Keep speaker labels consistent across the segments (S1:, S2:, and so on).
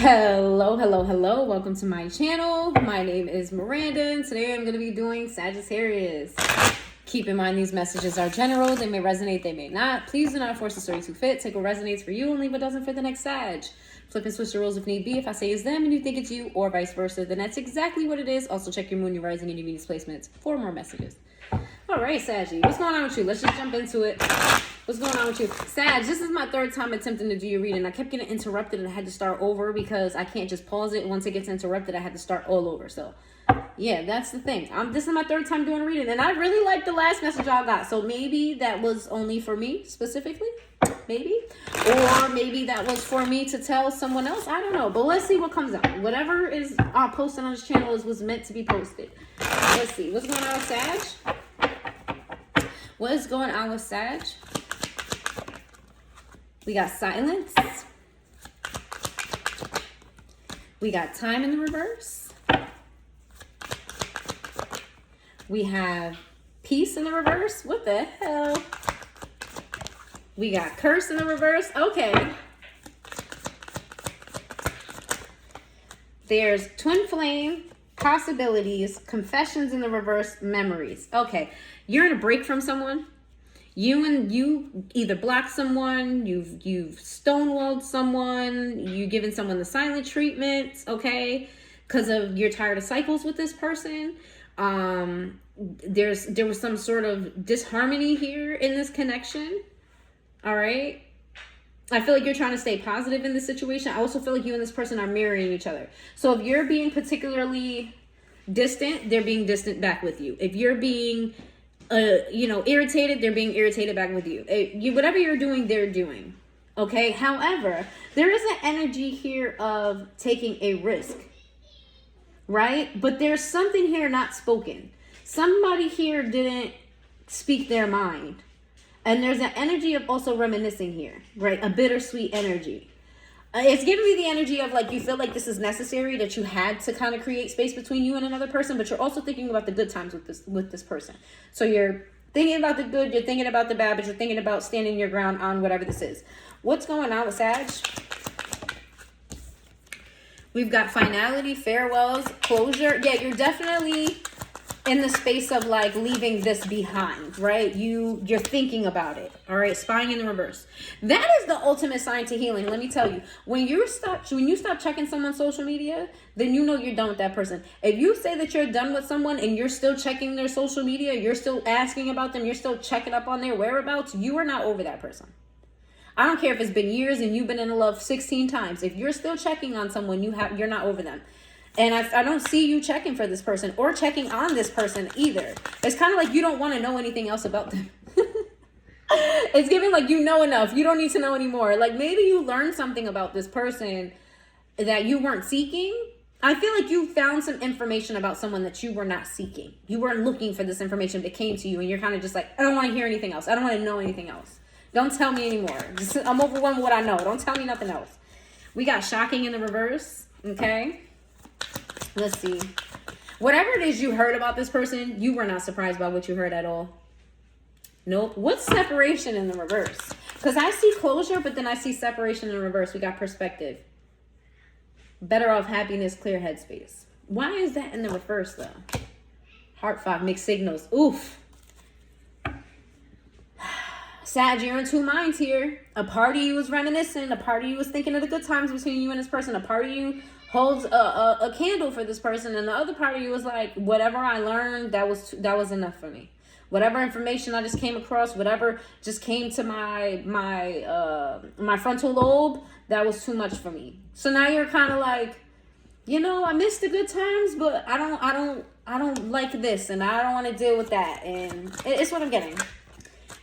S1: Hello, hello, hello. Welcome to my channel. My name is Miranda, and today I'm going to be doing Sagittarius. Keep in mind these messages are general. They may resonate, they may not. Please do not force the story to fit. Take what resonates for you and leave what doesn't for the next Sag. Flip and switch the roles if need be. If I say it's them and you think it's you, or vice versa, then that's exactly what it is. Also check your moon, your rising, and your Venus placements for more messages. All right, Saggy, what's going on with you? Let's just jump into it. What's going on with you? Sag, this is my third time attempting to do your reading. I kept getting interrupted and I had to start over because I can't just pause it. Once it gets interrupted, I had to start all over. So, yeah, that's the thing. This is my third time doing a reading, and I really liked the last message I got. So maybe that was only for me specifically. Maybe. Or maybe that was for me to tell someone else. I don't know. But let's see what comes out. Whatever is posted on this channel was meant to be posted. Let's see. What's going on with Sag? What is going on with Sag? We got silence. We got time in the reverse. We have peace in the reverse. What the hell? We got curse in the reverse. Okay. There's twin flame, possibilities, confessions in the reverse, memories. Okay. You're in a break from someone. You either blocked someone, you've stonewalled someone, you given someone the silent treatment, okay, because of you're tired of cycles with this person. There was some sort of disharmony here in this connection. All right. I feel like you're trying to stay positive in this situation. I also feel like you and this person are mirroring each other. So if you're being particularly distant, they're being distant back with you. If you're being irritated, they're being irritated back with you. Whatever you're doing, they're doing. Okay. However, there is an energy here of taking a risk, right? But there's something here not spoken. Somebody here didn't speak their mind. And there's an energy of also reminiscing here, right? A bittersweet energy. It's giving me the energy of like you feel like this is necessary, that you had to kind of create space between you and another person, but you're also thinking about the good times with this person. So you're thinking about the good, you're thinking about the bad, but you're thinking about standing your ground on whatever this is. What's going on with Sag? We've got finality, farewells, closure. Yeah, you're definitely in the space of like leaving this behind, right? You're thinking about it. All right. Spying in the reverse. That is the ultimate sign to healing. Let me tell you, when you stop checking someone's social media, then you know you're done with that person. If you say that you're done with someone and you're still checking their social media, you're still asking about them, you're still checking up on their whereabouts, you are not over that person. I don't care if it's been years and you've been in love 16 times. If you're still checking on someone, you're not over them. And I don't see you checking for this person or checking on this person either. It's kind of like you don't want to know anything else about them. It's giving like you know enough. You don't need to know anymore. Like maybe you learned something about this person that you weren't seeking. I feel like you found some information about someone that you were not seeking. You weren't looking for this information that came to you, and you're kind of just like, I don't want to hear anything else. I don't want to know anything else. Don't tell me anymore. I'm overwhelmed with what I know. Don't tell me nothing else. We got shocking in the reverse. Okay. Let's see. Whatever it is you heard about this person, you were not surprised by what you heard at all. Nope. What's separation in the reverse? Because I see closure, but then I see separation in the reverse. We got perspective. Better off, happiness, clear headspace. Why is that in the reverse, though? Heart fog, mixed signals. Oof. Sag, you're in two minds here. A part of you is reminiscing. A part of you is thinking of the good times between you and this person. A part of you holds a candle for this person, and the other part of you is like, whatever I learned, that was enough for me. Whatever information I just came across, whatever just came to my frontal lobe, that was too much for me. So now you're kind of like, I miss the good times, but I don't like this, and I don't want to deal with that, and it's what I'm getting.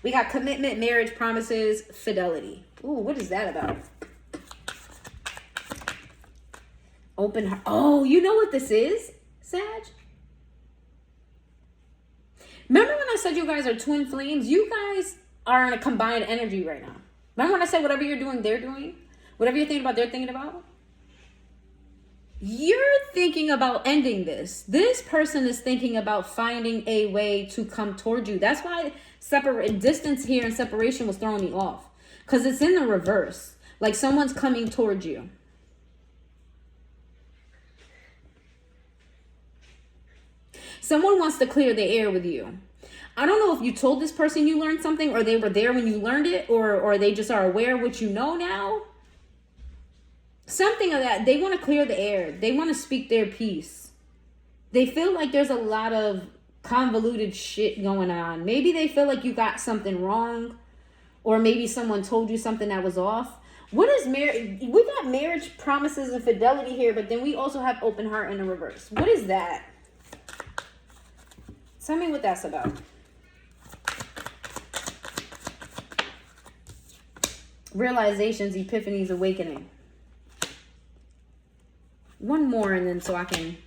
S1: We got commitment, marriage, promises, fidelity. Ooh, what is that about? Open heart. Oh, you know what this is, Sag? Remember when I said you guys are twin flames? You guys are in a combined energy right now. Remember when I said whatever you're doing, they're doing? Whatever you're thinking about, they're thinking about? You're thinking about ending this. This person is thinking about finding a way to come toward you. That's why distance here and separation was throwing me off. Because it's in the reverse. Like someone's coming towards you. Someone wants to clear the air with you. I don't know if you told this person you learned something, or they were there when you learned it, or they just are aware of what you know now. Something of that. They want to clear the air. They want to speak their piece. They feel like there's a lot of convoluted shit going on. Maybe they feel like you got something wrong, or maybe someone told you something that was off. What is marriage? We got marriage promises and fidelity here, but then we also have open heart in the reverse. What is that? Tell me what that's about. Realizations, epiphanies, awakening. One more, and then so I can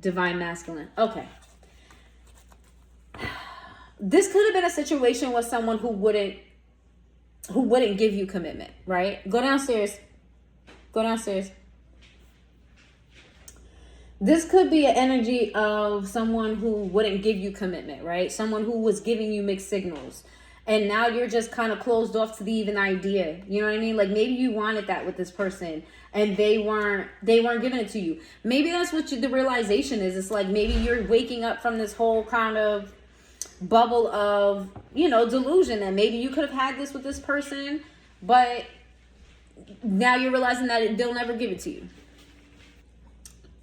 S1: divine masculine. Okay. This could have been a situation with someone who wouldn't give you commitment, right? Go downstairs. Go downstairs. This could be an energy of someone who wouldn't give you commitment, right? Someone who was giving you mixed signals. And now you're just kind of closed off to the even idea. You know what I mean? Like maybe you wanted that with this person and they weren't giving it to you. Maybe that's what the realization is. It's like maybe you're waking up from this whole kind of bubble of, you know, delusion that maybe you could have had this with this person, but now you're realizing that they'll never give it to you.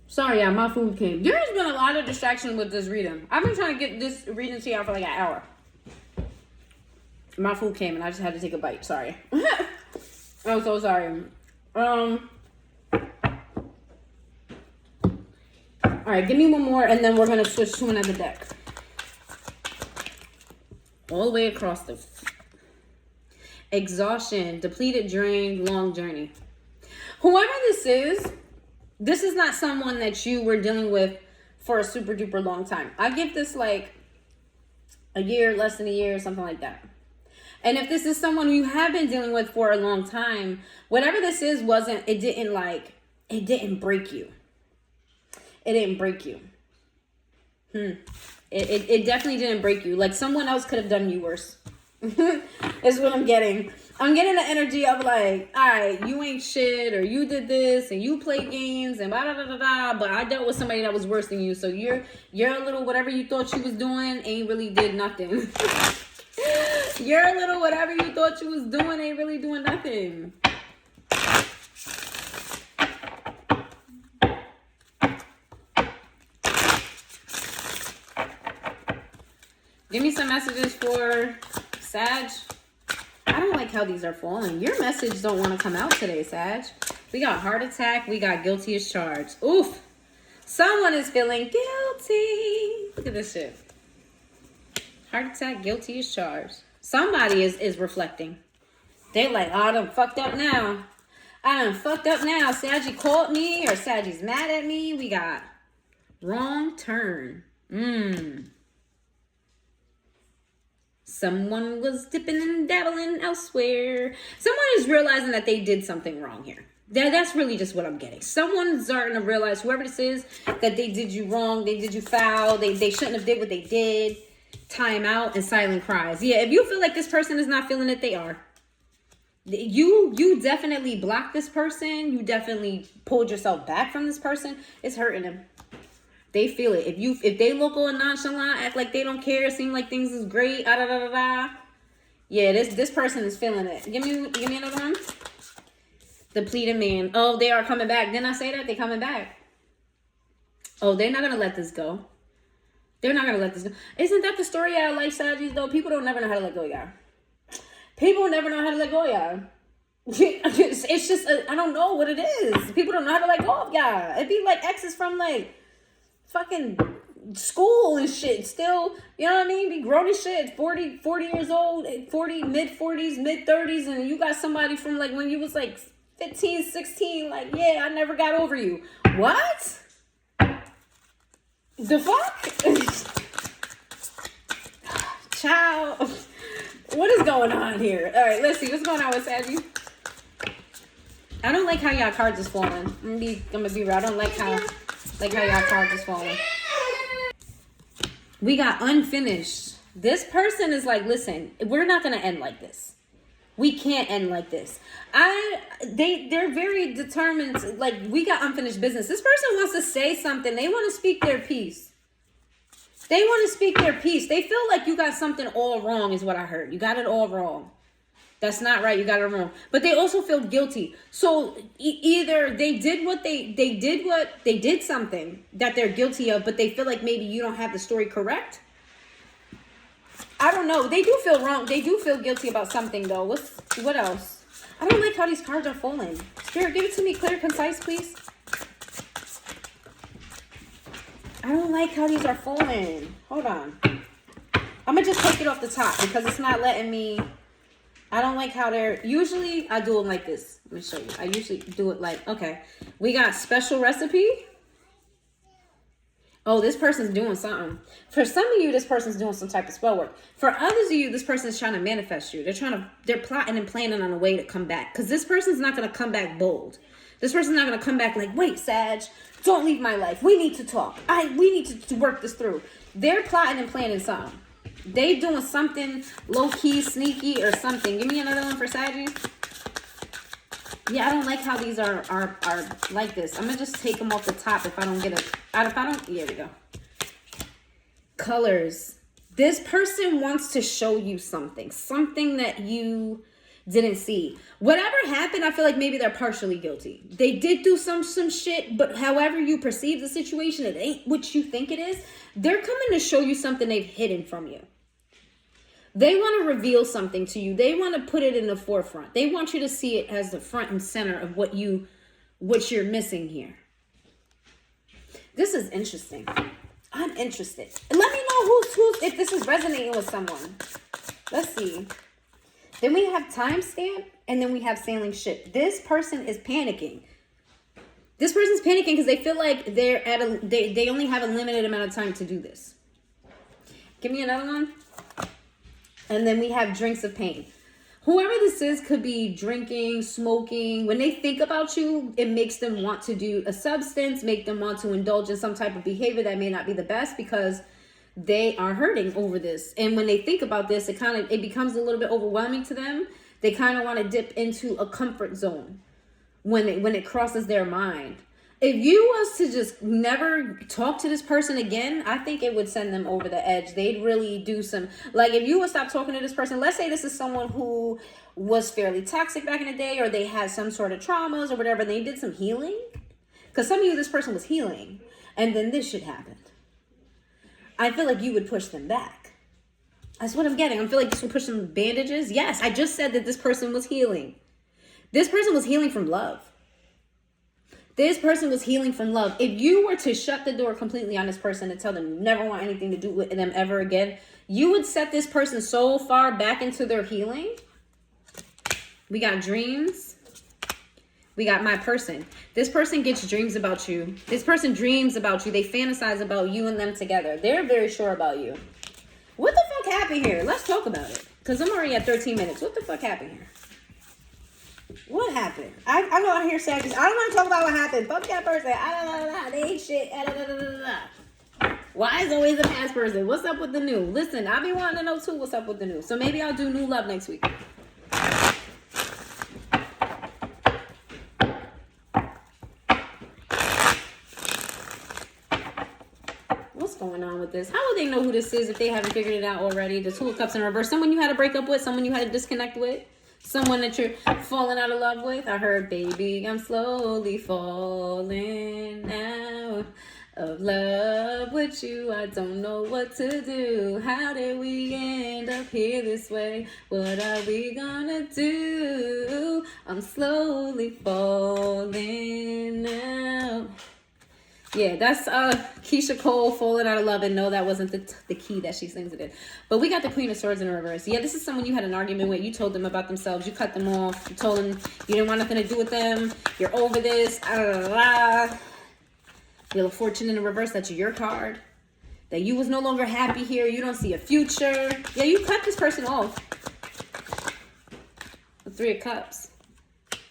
S1: Sorry, yeah, my food came. There's been a lot of distraction with this reading. I've been trying to get this reading to y'all for like an hour. My food came and I just had to take a bite. Sorry. I'm so sorry. All right, give me one more and then we're going to switch to another deck. All the way across the exhaustion, depleted, drained, long journey. Whoever this is not someone that you were dealing with for a super duper long time. I give this like a year, less than a year, something like that. And if this is someone you have been dealing with for a long time, whatever this is it didn't break you. It didn't break you. It definitely didn't break you. Like someone else could have done you worse. Is what I'm getting. I'm getting the energy of like, all right, you ain't shit, or you did this, and you play games, and blah, blah, blah, blah, blah, but I dealt with somebody that was worse than you, so you're a little whatever you thought you was doing ain't really did nothing. You're a little whatever you thought you was doing ain't really doing nothing. Give me some messages for Sag. I don't like how these are falling. Your message don't want to come out today, Sag. We got heart attack. We got guilty as charged. Oof. Someone is feeling guilty. Look at this shit. Heart attack, guilty as charged. Somebody is reflecting. They're like, oh, I done fucked up now. Saggy called me, or Saggy's mad at me. We got wrong turn. Someone was dipping and dabbling elsewhere. Someone is realizing that they did something wrong here. That's really just what I'm getting. Someone's starting to realize, whoever this is, that they did you wrong. They did you foul. They shouldn't have did what they did. Time out and silent cries. Yeah, if you feel like this person is not feeling it, they are. You definitely blocked this person. You definitely pulled yourself back from this person. It's hurting them. They feel it. If they look all nonchalant, act like they don't care, seem like things is great, yeah, this person is feeling it. Give me another one. Depleted man. Oh, they are coming back. Didn't I say that? They're coming back. Oh, they're not gonna let this go. They're not gonna let this go. Isn't that the story out of life, Saggies, though? People don't never know how to let go, y'all. People never know how to let go, y'all. It's just, I don't know what it is. People don't know how to let go of y'all. It'd be like exes from like fucking school and shit. Still, you know what I mean? Be grown as shit. 40 years old, 40, mid-40s, mid-30s, and you got somebody from like when you was like 15, 16, like, yeah, I never got over you. What? The fuck? Child. What is going on here? All right, let's see. What's going on with Saggy? I don't like how y'all cards is falling. I'm gonna be real. I don't like how y'all cards is falling. We got unfinished. This person is like, listen, we're not gonna end like this. We can't end like this. They're very determined. Like, we got unfinished business. This person wants to say something. They want to speak their piece. They want to speak their piece. They feel like you got something all wrong is what I heard. You got it all wrong. That's not right. You got it wrong. But they also feel guilty. So either they did something that they're guilty of, but they feel like maybe you don't have the story correct. I don't know. They do feel wrong. They do feel guilty about something though. What else? I don't like how these cards are falling. Spirit, give it to me clear, concise, please. I don't like how these are falling. Hold on. I'm going to just take it off the top because it's not letting me. I don't like how they're. Usually I do them like this. Let me show you. I usually do it like, okay. We got special recipe. Oh, this person's doing something. For some of you, this person's doing some type of spell work. For others of you, this person's trying to manifest you. They're plotting and planning on a way to come back. Because this person's not going to come back bold. This person's not going to come back like, wait, Sag, don't leave my life. We need to talk. We need to work this through. They're plotting and planning something. They doing something low-key, sneaky, or something. Give me another one for Saggy. Yeah, I don't like how these are like this. I'm going to just take them off the top if I don't get it. Here we go. Colors. This person wants to show you something. Something that you didn't see. Whatever happened, I feel like maybe they're partially guilty. They did do some shit, but however you perceive the situation, it ain't what you think it is. They're coming to show you something they've hidden from you. They want to reveal something to you. They want to put it in the forefront. They want you to see it as the front and center of what you're missing here. This is interesting. I'm interested. Let me know who's if this is resonating with someone. Let's see. Then we have timestamp, and then we have sailing ship. This person is panicking. This person's panicking because they feel like they only have a limited amount of time to do this. Give me another one. And then we have drinks of pain. Whoever this is could be drinking, smoking. When they think about you, it makes them want to do a substance, make them want to indulge in some type of behavior that may not be the best because they are hurting over this. And when they think about this, it becomes a little bit overwhelming to them. They kind of want to dip into a comfort zone when it crosses their mind. If you was to just never talk to this person again, I think it would send them over the edge. They'd really do some, like if you would stop talking to this person, let's say this is someone who was fairly toxic back in the day, or they had some sort of traumas or whatever, and they did some healing. Because some of you, this person was healing, and then this shit happened. I feel like you would push them back. That's what I'm getting. I feel like this would push some bandages. Yes, I just said that this person was healing. This person was healing from love. This person was healing from love. If you were to shut the door completely on this person and tell them you never want anything to do with them ever again, you would set this person so far back into their healing. We got dreams. We got my person. This person gets dreams about you. This person dreams about you. They fantasize about you and them together. They're very sure about you. What the fuck happened here? Let's talk about it. Because I'm already at 13 minutes. What the fuck happened here? What happened? I know I hear Sagittarius. I don't want to talk about what happened. Fuck that person. They ain't shit. Why is always the past person? What's up with the new? Listen, I be wanting to know too what's up with the new. So maybe I'll do new love next week. What's going on with this? How would they know who this is if they haven't figured it out already? The Two of Cups in reverse. Someone you had to break up with. Someone you had to disconnect with. Someone that you're falling out of love with. I heard, baby, I'm slowly falling out of love with you. I don't know what to do. How did we end up here this way? What are we gonna do? I'm slowly falling out. Yeah, that's Keisha Cole, Falling Out of Love, and no, that wasn't the key that she sings it in. But we got the Queen of Swords in reverse. Yeah, this is someone you had an argument with. You told them about themselves. You cut them off. You told them you didn't want nothing to do with them. You're over this. Wheel of Fortune in the reverse. That's your card. That you was no longer happy here. You don't see a future. Yeah, you cut this person off. The Three of Cups.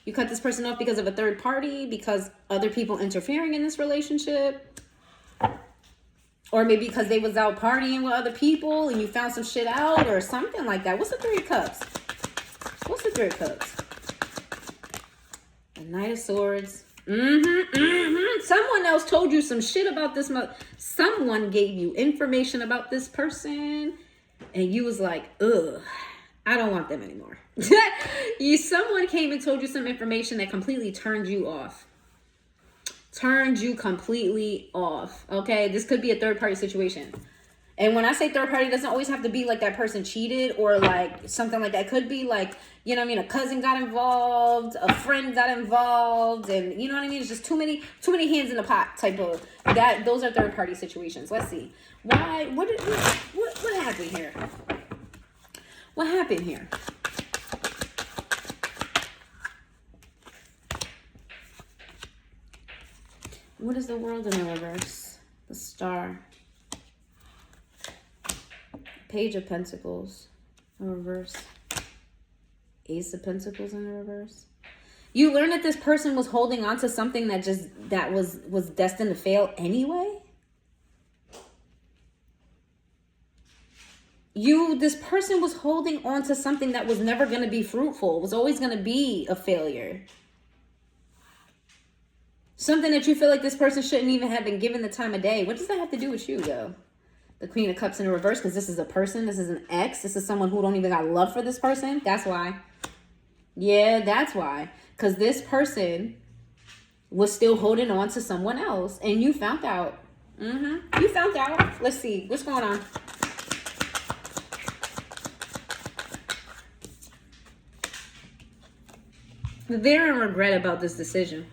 S1: You cut this person off because of a third party, because other people interfering in this relationship. Or maybe because they was out partying with other people and you found some shit out or something like that. What's the Three of Cups? What's the Three of Cups? The Knight of Swords. Someone else told you some shit about this. Someone gave you information about this person, and you was like, ugh, I don't want them anymore. Someone came and told you some information that completely turned you off. Turned you completely off. Okay, this could be a third party situation. And when I say third party, it doesn't always have to be like that person cheated or like something like that. It could be like, you know what I mean, a cousin got involved, a friend got involved, and you know what I mean? It's just too many hands in the pot type of that. Those are third party situations. Let's see. Why? What happened here? What happened here? What is the World in the reverse? The Star. Page of Pentacles in reverse. Ace of Pentacles in the reverse. You learned that this person was holding on to something that was destined to fail anyway. This person was holding on to something that was never going to be fruitful. It was always going to be a failure. Something that you feel like this person shouldn't even have been given the time of day. What does that have to do with you, though? The Queen of Cups in the reverse, because this is a person. This is an ex. This is someone who don't even got love for this person. That's why. Yeah, that's why. Because this person was still holding on to someone else. And you found out. You found out. Let's see. What's going on? They're in regret about this decision.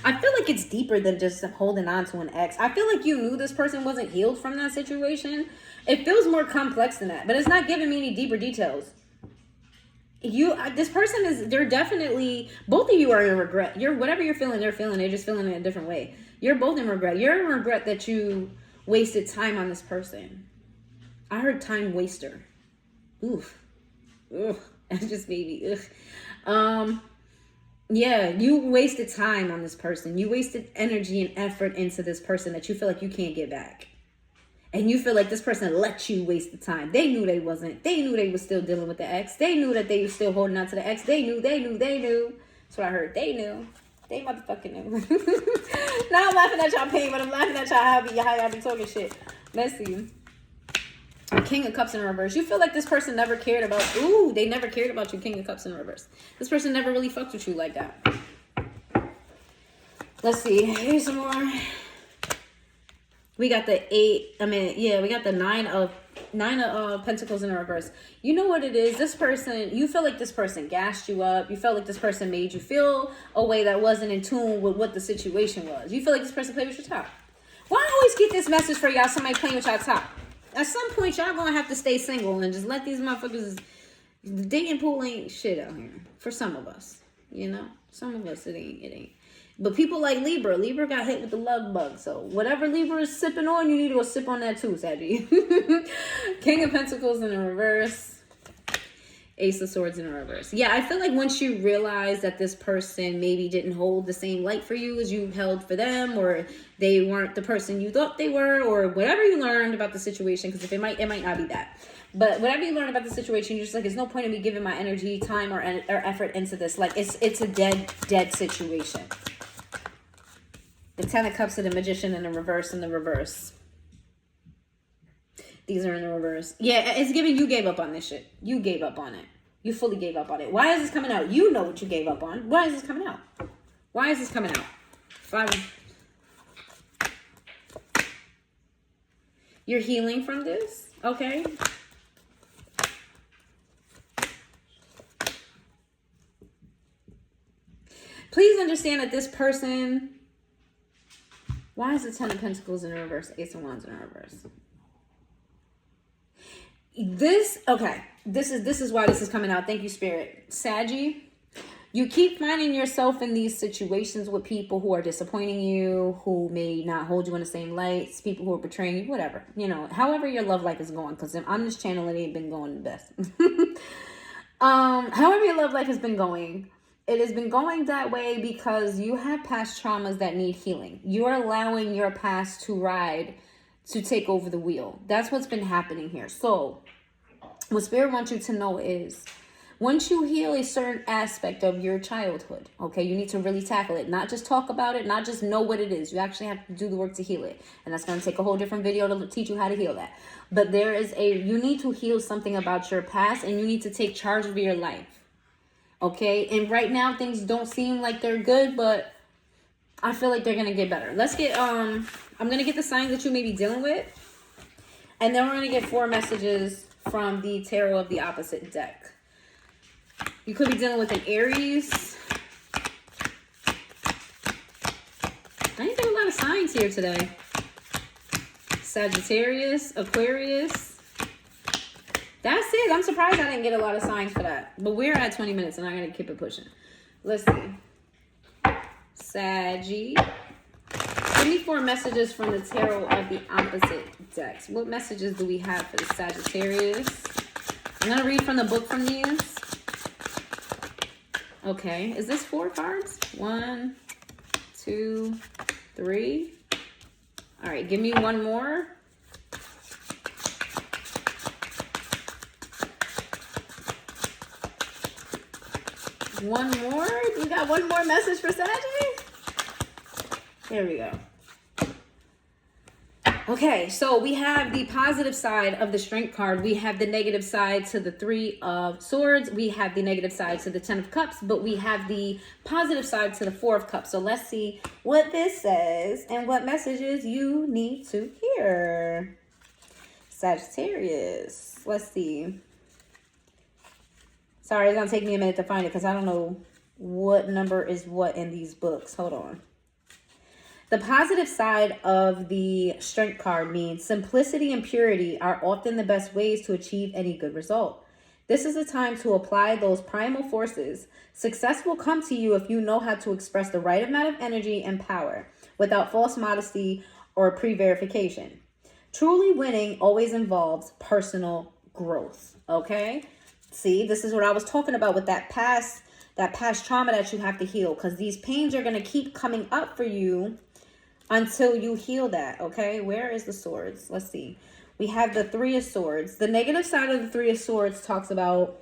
S1: I feel like it's deeper than just holding on to an ex. I feel like you knew this person wasn't healed from that situation. It feels more complex than that, but it's not giving me any deeper details. This person they're definitely, both of you are in regret. Whatever you're feeling, they're feeling. They're just feeling it in a different way. You're both in regret. You're in regret that you wasted time on this person. I heard time waster. Oof. Ugh. That just made me, ugh. Yeah, you wasted time on this person. You wasted energy and effort into this person that you feel like you can't get back. And you feel like this person let you waste the time. They knew they wasn't. They knew they were still dealing with the ex. They knew that they were still holding on to the ex. They knew. That's what I heard. They knew. They motherfucking knew. Now I'm laughing at y'all pain, but I'm laughing at y'all how y'all be talking shit. Let's see. King of Cups in reverse. You feel like this person never cared about. Ooh, they never cared about you. King of Cups in reverse. This person never really fucked with you like that. Let's see. Here's some more. We got the we got the nine of Pentacles in reverse. You know what it is? This person, you feel like this person gassed you up. You felt like this person made you feel a way that wasn't in tune with what the situation was. You feel like this person played with your top. Why I always get this message for y'all? Somebody playing with y'all top. At some point, y'all gonna have to stay single and just let these motherfuckers. The dating pool ain't shit out here for some of us. You know, some of us it ain't. But people like Libra got hit with the love bug. So whatever Libra is sipping on, you need to go sip on that too, Saggy. King of Pentacles in the reverse. Ace of Swords in the reverse. Yeah, I feel like once you realize that this person maybe didn't hold the same light for you as you held for them, or they weren't the person you thought they were, or whatever you learned about the situation, because it might not be that. But whatever you learn about the situation, you're just like, there's no point in me giving my energy, time, or effort into this. Like, it's a dead situation. The Ten of Cups of the Magician in the reverse and the reverse. These are in the reverse. Yeah, it's giving you gave up on this shit. You gave up on it. You fully gave up on it. Why is this coming out? You know what you gave up on. Why is this coming out? Why is this coming out? 5. You're healing from this, okay? Please understand that this person... Why is the Ten of Pentacles in the reverse? Ace of Wands in the reverse. This is why this is coming out. Thank you, Spirit. Saggy, you keep finding yourself in these situations with people who are disappointing you, who may not hold you in the same lights, people who are betraying you, whatever. You know, however your love life is going, because on this channel, it ain't been going the best. However your love life has been going, it has been going that way because you have past traumas that need healing. You're allowing your past to take over the wheel. That's what's been happening here. So what Spirit wants you to know is Once you heal a certain aspect of your childhood, okay, you need to really tackle it. Not just talk about it, not just know what it is. You actually have to do the work to heal it. And that's going to take a whole different video to teach you how to heal that. But you need to heal something about your past, and you need to take charge of your life. Okay, and right now things don't seem like they're good, but I feel like they're going to get better. Let's get, I'm going to get the signs that you may be dealing with. And then we're going to get 4 messages from the Tarot of the Opposite deck. You could be dealing with an Aries. I didn't get a lot of signs here today. Sagittarius, Aquarius. That's it. I'm surprised I didn't get a lot of signs for that. But we're at 20 minutes and I'm going to keep it pushing. Let's see. Saggy. Give me 4 messages from the Tarot of the Opposite decks. What messages do we have for the Sagittarius? I'm going to read from the book from these. Okay. Is this 4 cards? 1, 2, 3. All right. Give me one more. One more? You got one more message for Sagittarius? There we go. Okay, so we have the positive side of the Strength card. We have the negative side to the 3 of Swords. We have the negative side to the 10 of Cups, but we have the positive side to the 4 of Cups. So let's see what this says and what messages you need to hear. Sagittarius. Let's see. Sorry, it's going to take me a minute to find it because I don't know what number is what in these books. Hold on. The positive side of the Strength card means simplicity and purity are often the best ways to achieve any good result. This is a time to apply those primal forces. Success will come to you if you know how to express the right amount of energy and power without false modesty or pre-verification. Truly winning always involves personal growth, okay? See, this is what I was talking about with that past trauma that you have to heal, because these pains are going to keep coming up for you until you heal that, okay? Where is the Swords? Let's see. We have the 3 of Swords. The negative side of the 3 of Swords talks about,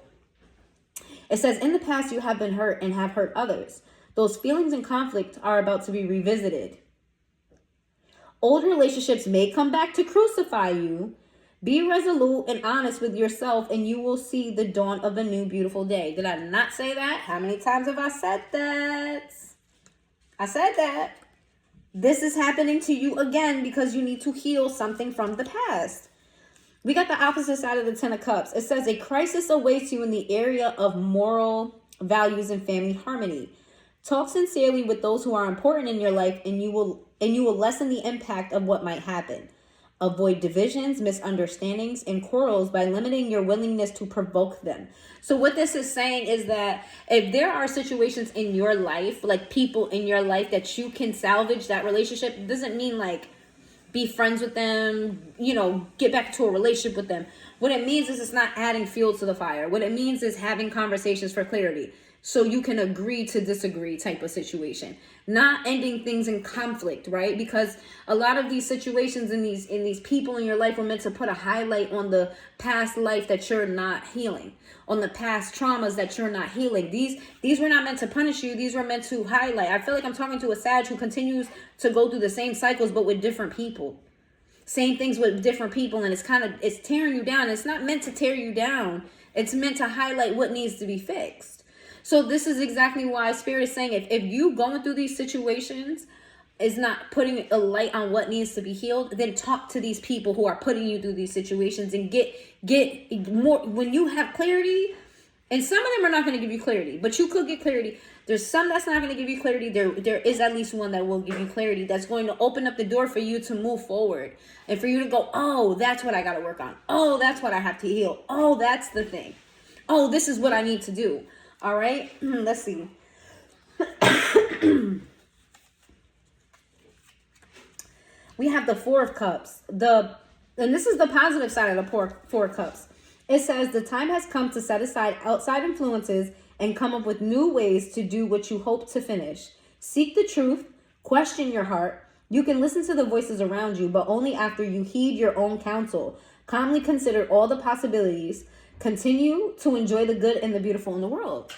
S1: it says, in the past you have been hurt and have hurt others. Those feelings and conflict are about to be revisited. Old relationships may come back to crucify you. Be resolute and honest with yourself, and you will see the dawn of a new beautiful day. Did I not say that? How many times have I said that? I said that. This is happening to you again because you need to heal something from the past. We got the opposite side of the 10 of Cups. It says a crisis awaits you in the area of moral values and family harmony. Talk sincerely with those who are important in your life, and you will lessen the impact of what might happen. Avoid divisions, misunderstandings, and quarrels by limiting your willingness to provoke them. So what this is saying is that if there are situations in your life, like people in your life that you can salvage that relationship, it doesn't mean like be friends with them, get back to a relationship with them. What it means is it's not adding fuel to the fire. What it means is having conversations for clarity, so you can agree to disagree type of situation, not ending things in conflict, right? Because a lot of these situations in these people in your life were meant to put a highlight on the past life that you're not healing, on the past traumas that you're not healing. These were not meant to punish you. These were meant to highlight. I feel like I'm talking to a Sag who continues to go through the same cycles, but with different people. Same things with different people, and it's tearing you down. It's not meant to tear you down. It's meant to highlight what needs to be fixed. So this is exactly why Spirit is saying if you going through these situations is not putting a light on what needs to be healed, then talk to these people who are putting you through these situations and get more. When you have clarity, and some of them are not going to give you clarity, but you could get clarity. There's some that's not going to give you clarity. There is at least one that will give you clarity, that's going to open up the door for you to move forward and for you to go, oh, that's what I got to work on. Oh, that's what I have to heal. Oh, that's the thing. Oh, this is what I need to do. All right, let's see. We have the 4 of Cups. And this is the positive side of the 4 of Cups. It says the time has come to set aside outside influences and come up with new ways to do what you hope to finish. Seek the truth, question your heart. You can listen to the voices around you, but only after you heed your own counsel. Calmly consider all the possibilities. Continue to enjoy the good and the beautiful in the world.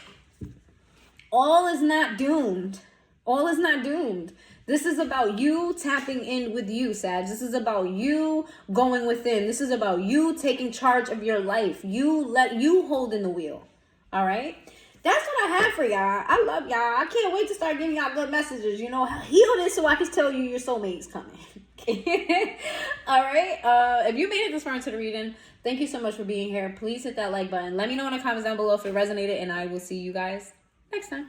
S1: All is not doomed. All is not doomed. This is about you tapping in with you, Sag. This is about you going within. This is about you taking charge of your life. You holding the wheel. All right? That's what I have for y'all. I love y'all. I can't wait to start giving y'all good messages. You know, heal this so I can tell you your soulmate's coming. All right? If you made it this far into the reading, thank you so much for being here. Please hit that like button. Let me know in the comments down below if it resonated, and I will see you guys next time.